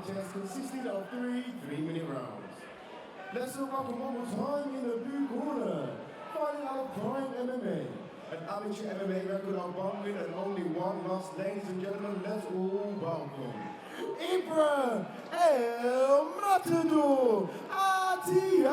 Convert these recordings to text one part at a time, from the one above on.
contest consisting of three 3-minute rounds. Let's welcome one more time in the blue corner, fighting out of Prime MMA, an amateur MMA record of 1 win and only 1 loss. Ladies and gentlemen, let's all welcome Attair El Matador Attair.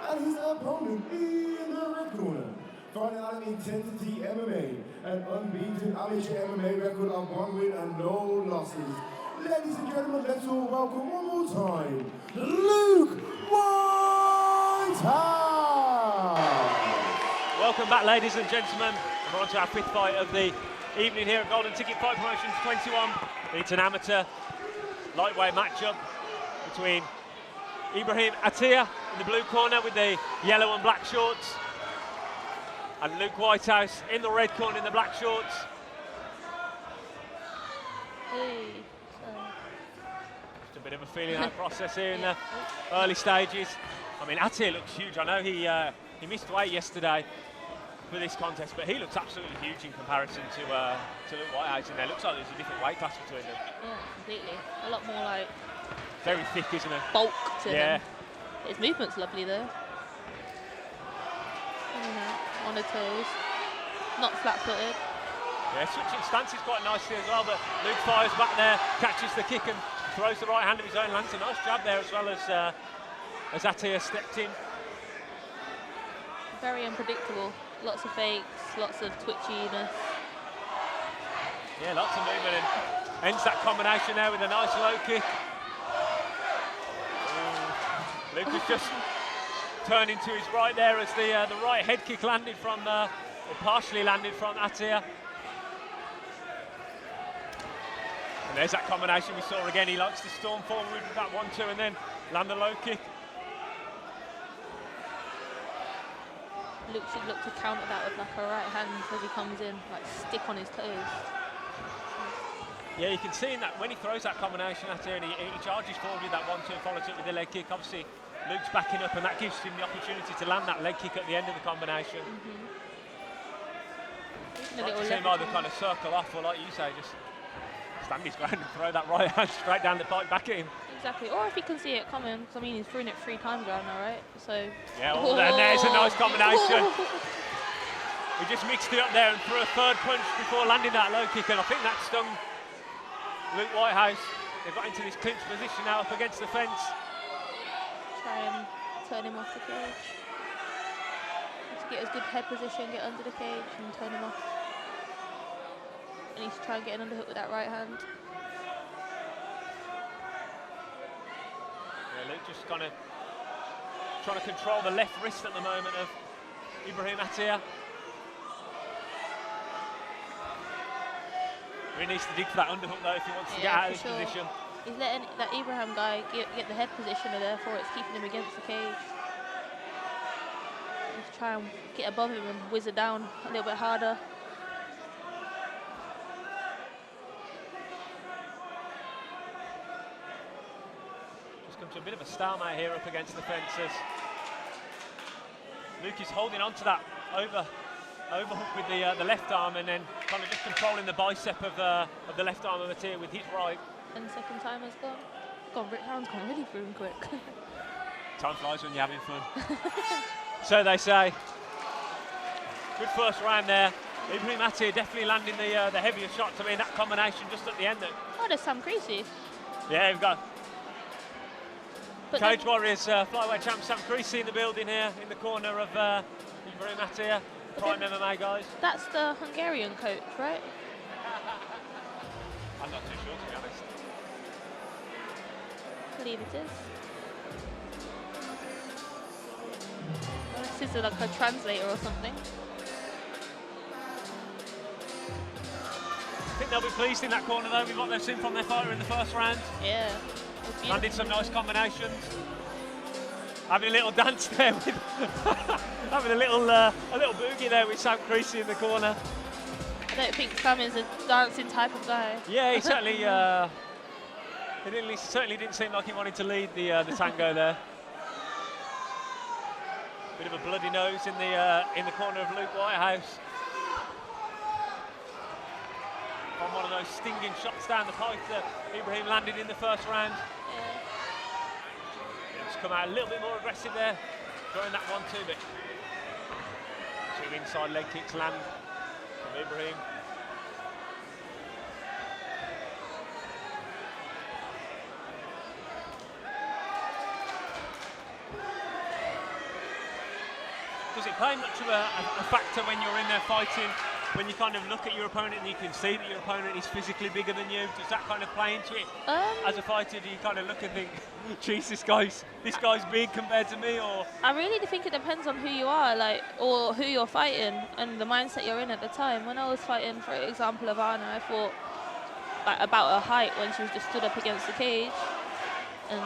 And his opponent in the red corner, fighting out of Intensity MMA, an unbeaten amateur MMA record of 1 win and no losses. Ladies and gentlemen, let's all welcome one more time, Luke Whitehouse. Welcome back, ladies and gentlemen. We're on to our 5th fight of the evening here at Golden Ticket Fight Promotions 21. It's an amateur lightweight matchup between Ibrahim Attair in the blue corner with the yellow and black shorts, and Luke Whitehouse in the red corner in the black shorts. Just a bit of a feeling out process here in the early stages. I mean, Attair looks huge. I know he missed weight yesterday for this contest, but he looks absolutely huge in comparison to Luke Whitehouse in there. Looks like there's a different weight class between them. Yeah, completely. A lot more like very thick, isn't it? Bulk to him. His movement's lovely though. On the toes, not flat-footed. Yeah, switching stances quite nicely as well, but Luke fires back there, catches the kick and throws the right hand of his own, lands a nice jab there as well as Attair stepped in. Very unpredictable. Lots of fakes, lots of twitchiness. Yeah, lots of movement, and ends that combination there with a nice low kick. Luke has just turned into his right there as the right head kick landed from, or partially landed from Attair. And there's that combination we saw again. He likes to storm forward with that 1-2 and then land a low kick. Luke should look to counter that with like a right hand as he comes in, like stick on his toes. Yeah, you can see in that when he throws that combination Attair and he charges forward with that 1-2 and follows it with the leg kick. Obviously, Luke's backing up and that gives him the opportunity to land that leg kick at the end of the combination. Like to see him either kind of circle off or, like you say, just stand his ground and throw that right hand straight down the pipe back at him. Exactly, or if he can see it coming, because I mean he's thrown it 3 times right now, right? So yeah, and there's a nice combination. He just mixed it up there and threw a 3rd punch before landing that low kick, and I think that stung Luke Whitehouse. They've got into this clinch position now up against the fence. Try and turn him off the cage. To get his good head position, get under the cage and turn him off. And he's trying to get an underhook with that right hand. Yeah, Luke just kind of trying to control the left wrist at the moment of Ibrahim Attair. He needs to dig for that underhook though if he wants to get out of this position. He's letting that Ibrahim guy get the head position, and therefore it's keeping him against the cage. He's trying to get above him and whiz it down a little bit harder. Just come to a bit of a stalemate here up against the fences. Luke is holding on to that overhook with the left arm and then kind of just controlling the bicep of the left arm of Attair with his right. And the second time has gone. Round's gone really through him quick. Time flies when you're having fun. So they say. Good first round there. Ibrahim Attair definitely landing the heavier shots. I mean, that combination just at the end. Oh, there's Sam Creasy. Yeah, we've got Cage Warriors flyweight champ Sam Creasy in the building here in the corner of Ibrahim Attair. Prime MMA guys. That's the Hungarian coach, right? I'm not too sure, to be honest. I believe it is. This is like a translator or something. I think they'll be pleased in that corner though with what they've seen from their fighter in the first round. Yeah. Landed some nice combinations. Having a little dance there with having a little boogie there with Sam Creasy in the corner. I don't think Sam is a dancing type of guy. Yeah, he certainly certainly didn't seem like he wanted to lead the tango there. Bit of a bloody nose in the corner of Luke Whitehouse. from one of those stinging shots down the pipe that Ibrahim landed in the first round. Yeah. He's come out a little bit more aggressive there, throwing that 1-2, but 2 inside leg kicks land from Ibrahim. Does it play much of a factor when you're in there fighting, when you kind of look at your opponent and you can see that your opponent is physically bigger than you? Does that kind of play into it? As a fighter, do you kind of look and think, geez, this guy's big compared to me? Or I really think it depends on who you are, like, or who you're fighting and the mindset you're in at the time. When I was fighting, for example, Ivana, I thought like, about her height when she was just stood up against the cage and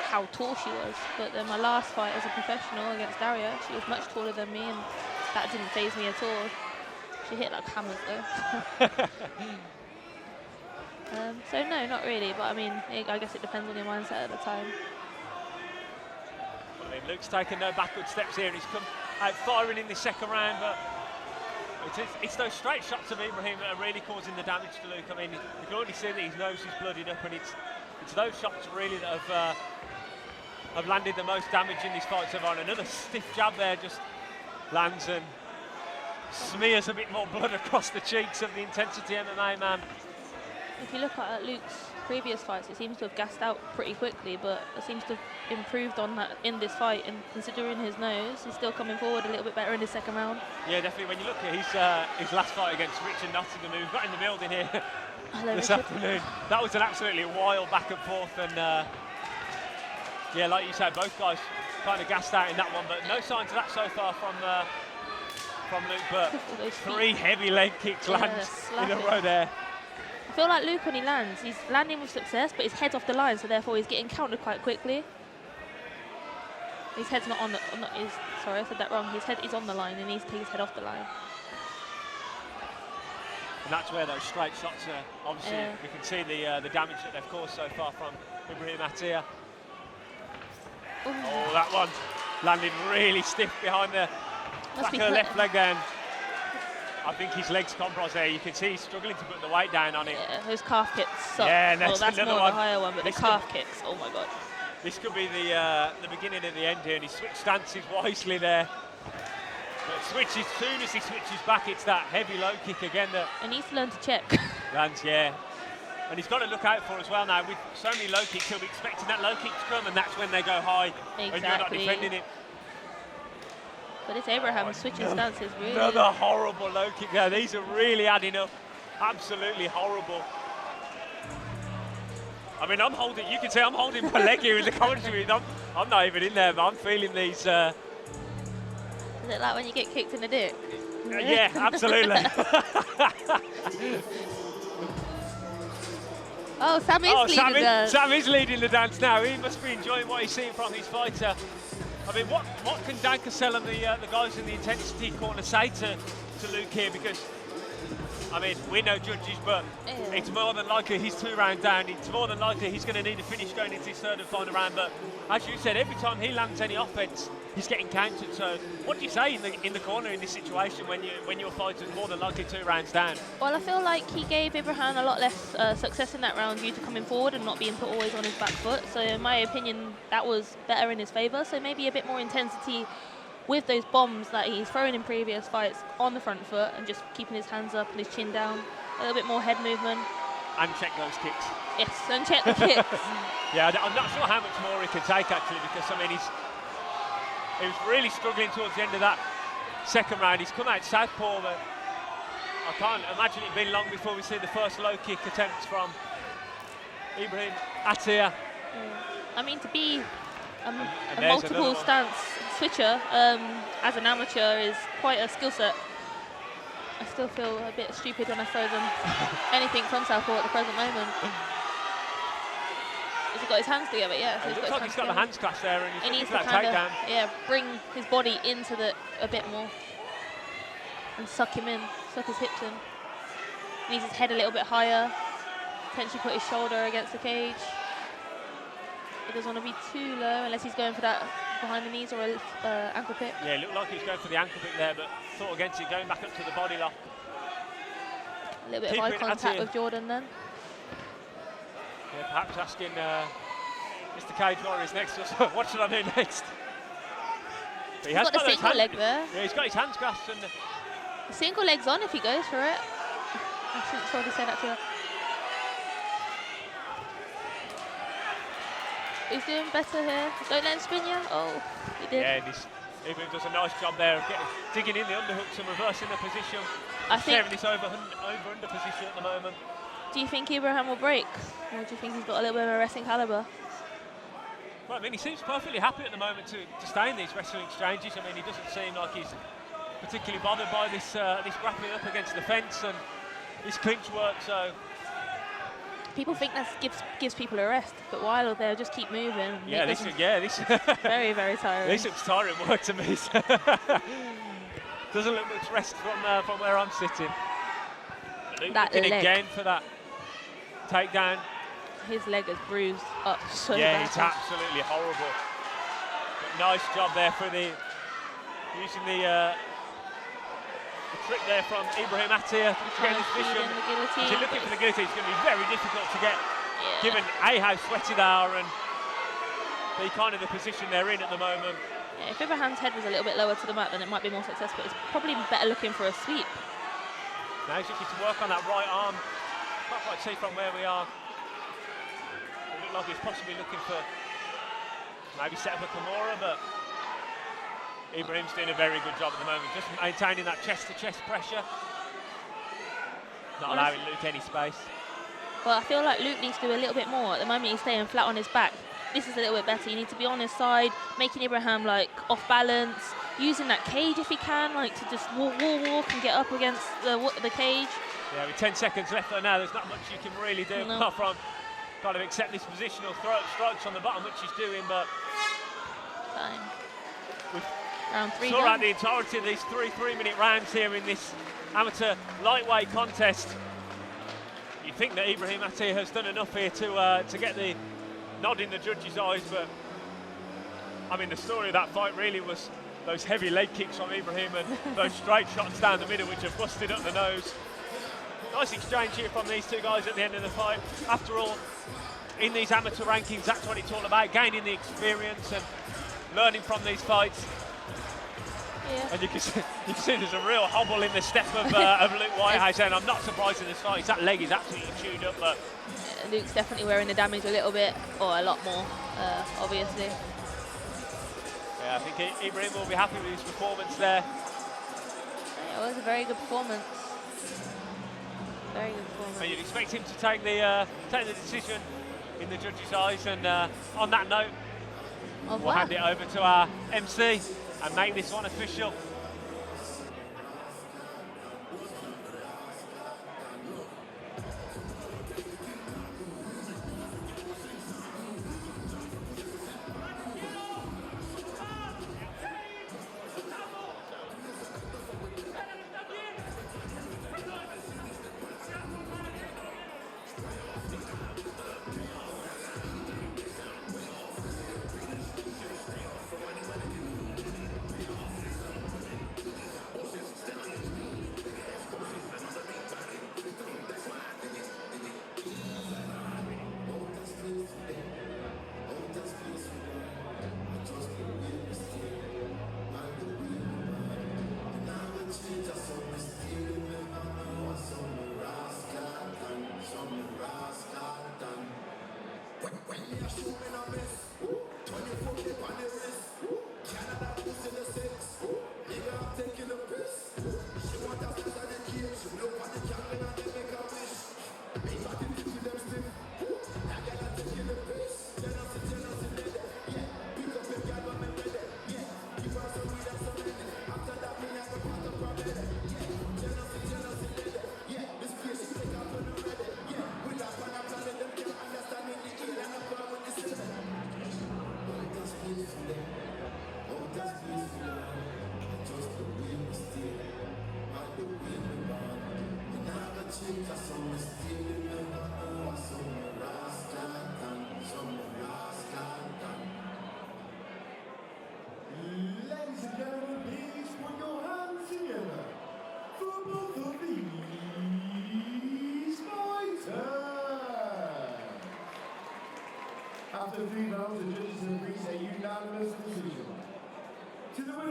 how tall she was. But then my last fight as a professional against Daria, she was much taller than me, and that didn't faze me at all. She hit like hammers though. So no, not really. But I mean, I guess it depends on your mindset at the time. I mean, Luke's taken no backward steps here, and he's come out firing in the second round. But it's those straight shots of Ibrahim that are really causing the damage to Luke. I mean, you can already see that his nose is bloodied up, and it's those shots really that have landed the most damage in this fight so far. And another stiff jab there just lands and smears a bit more blood across the cheeks of the Intensity MMA man. If you look at Luke's previous fights, it seems to have gassed out pretty quickly, but it seems to have improved on that in this fight. And considering his nose, he's still coming forward a little bit better in his second round. Yeah, definitely. When you look at his last fight against Richard Nottingham, who we've got in the building here this afternoon, that was an absolutely wild back and forth. And yeah, like you said, both guys kind of gassed out in that one, but no signs of that so far from Luke. But 3 heavy leg kicks land in a row there. I feel like Luke, when he lands, he's landing with success, but his head's off the line, so therefore he's getting countered quite quickly. His head's not on the. Sorry, I said that wrong. His head is on the line, and he needs to take his head off the line. And that's where those straight shots are. Obviously, we can see the damage that they've caused so far from Ibrahim Attair. Oh, that one landed really stiff behind the back of the left leg then. I think his leg's compromised there. You can see he's struggling to put the weight down on it. Yeah, those calf kicks suck. Yeah, well, that's another more one. of a higher one, but the calf kicks, oh my God. This could be the beginning of the end here, and he switched stances wisely there. But as soon as he switches back, it's that heavy low kick again that He needs to learn to check. lands, yeah. And he's got to look out for as well now. With so many low kicks, he'll be expecting that low kick to come, and that's when they go high. Exactly. When you're not defending it. But it's Abraham switching stances, really. Another horrible low kick there. These are really adding up. Absolutely horrible. I mean, I'm holding, you can see I'm holding my leg here in the commentary. I'm not even in there, but I'm feeling these. Is it like when you get kicked in the dick? Yeah, absolutely. Oh, Sam is leading the dance. Sam is leading the dance now. He must be enjoying what he's seeing from his fighter. I mean, what can Dan Cassell and the guys in the Intensity corner say to Luke here? Because, I mean, we're no judges, but it's more than likely he's 2 rounds down. It's more than likely he's going to need a finish going into his third and final round. But as you said, every time he lands any offense, he's getting countered. So what do you say in the corner in this situation when your fighter's more than likely 2 rounds down? Well, I feel like he gave Ibrahim a lot less success in that round due to coming forward and not being put always on his back foot. So in my opinion, that was better in his favour. So maybe a bit more intensity with those bombs that he's thrown in previous fights on the front foot and just keeping his hands up and his chin down. A little bit more head movement. And check those kicks. Yes, and check the kicks. Yeah, I'm not sure how much more he can take actually, because I mean he was really struggling towards the end of that second round. He's come out southpaw, but I can't imagine it being long before we see the first low kick attempts from Ibrahim Attair. I mean, to be a multiple stance switcher as an amateur is quite a skill set. I still feel a bit stupid when I throw them anything from southpaw at the present moment. Has he got his hands together? Yeah. So it looks like he's got the hands clasped there, and he's looking for that takedown. Bring his body into a bit more and suck him in, suck his hips in. Needs his head a little bit higher. Potentially put his shoulder against the cage. He doesn't want to be too low unless he's going for that behind the knees or an ankle pick. Yeah, it looked like he was going for the ankle pick there, but thought against it, going back up to the body lock. A little bit of eye Keeping contact Attair. with Jordan then. Yeah, perhaps asking Mr. Cage Warriors next to us, what should I do next? But he He's got the those single leg there. Yeah, he's got his hands grasped. And The single leg's on if he goes for it. I shouldn't probably say that to you. He's doing better here. Don't let him spin you. Oh, he did. yeah, and Ibrahim does a nice job there of digging in the underhooks and reversing the position. I think. Sharing this over-under position at the moment. Do you think Ibrahim will break? Or do you think he's got a little bit of a wrestling calibre? Well, I mean, he seems perfectly happy at the moment to stay in these wrestling exchanges. I mean, he doesn't seem like he's particularly bothered by this grappling up against the fence and this clinch work. So People think that gives people a rest, but while they'll just keep moving. yeah, this very, very tiring. This looks tiring work to me. Doesn't look much rest from where I'm sitting. Luke looking again for that takedown. His leg is bruised up so Yeah, bad. it's absolutely horrible. But nice job there for using the trick there from Ibrahim Attair to get this position. If you're looking for the guillotine, it's going to be very difficult to get, given how sweaty they are and the kind of the position they're in at the moment. Yeah, if Ibrahim's head was a little bit lower to the mat, then it might be more successful. It's probably better looking for a sweep. Now he's looking to work on that right arm. Can't quite see from where we are. It looked like he's possibly looking for maybe set up a Kimura, but Ibrahim's doing a very good job at the moment, just maintaining that chest-to-chest pressure, not allowing Luke any space. Well, I feel like Luke needs to do a little bit more. At the moment, he's staying flat on his back. This is a little bit better. You need to be on his side, making Ibrahim like off balance, using that cage if he can, like to just walk and get up against the cage. Yeah, with 10 seconds left there now, there's not much you can really do apart from kind of accept this positional strikes on the bottom, which he's doing, but time. Round 3 saw out the entirety of these three-minute rounds here in this amateur lightweight contest. You think that Ibrahim Attair has done enough here to get the nod in the judges' eyes, but I mean the story of that fight really was those heavy leg kicks from Ibrahim and those straight shots down the middle which have busted up the nose. Nice exchange here from these two guys at the end of the fight. After all, in these amateur rankings, that's what it's all about, gaining the experience and learning from these fights. Yeah. And you can see there's a real hobble in the step of Luke Whitehouse, and I'm not surprised in this fight. That leg is absolutely chewed up. But yeah, Luke's definitely wearing the damage a little bit, or a lot more, obviously. yeah, I think Ibrahim will be happy with his performance there. Yeah, it was a very good performance. Very good performance. And you'd expect him to take the decision in the judges' eyes. And on that note, we'll hand it over to our MC and make this one official.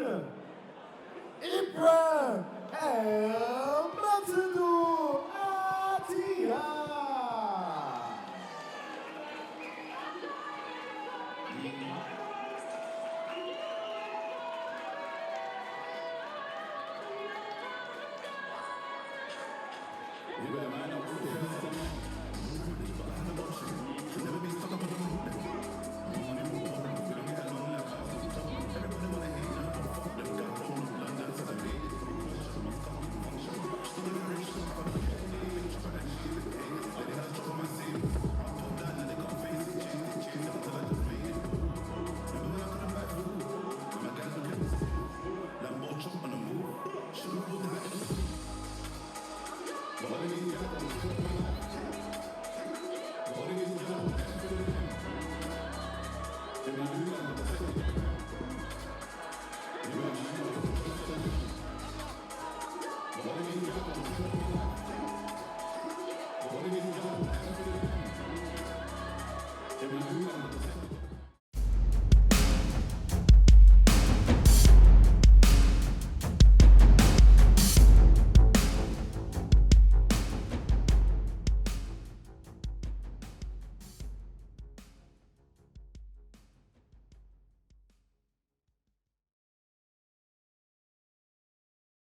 winner, Ibrahim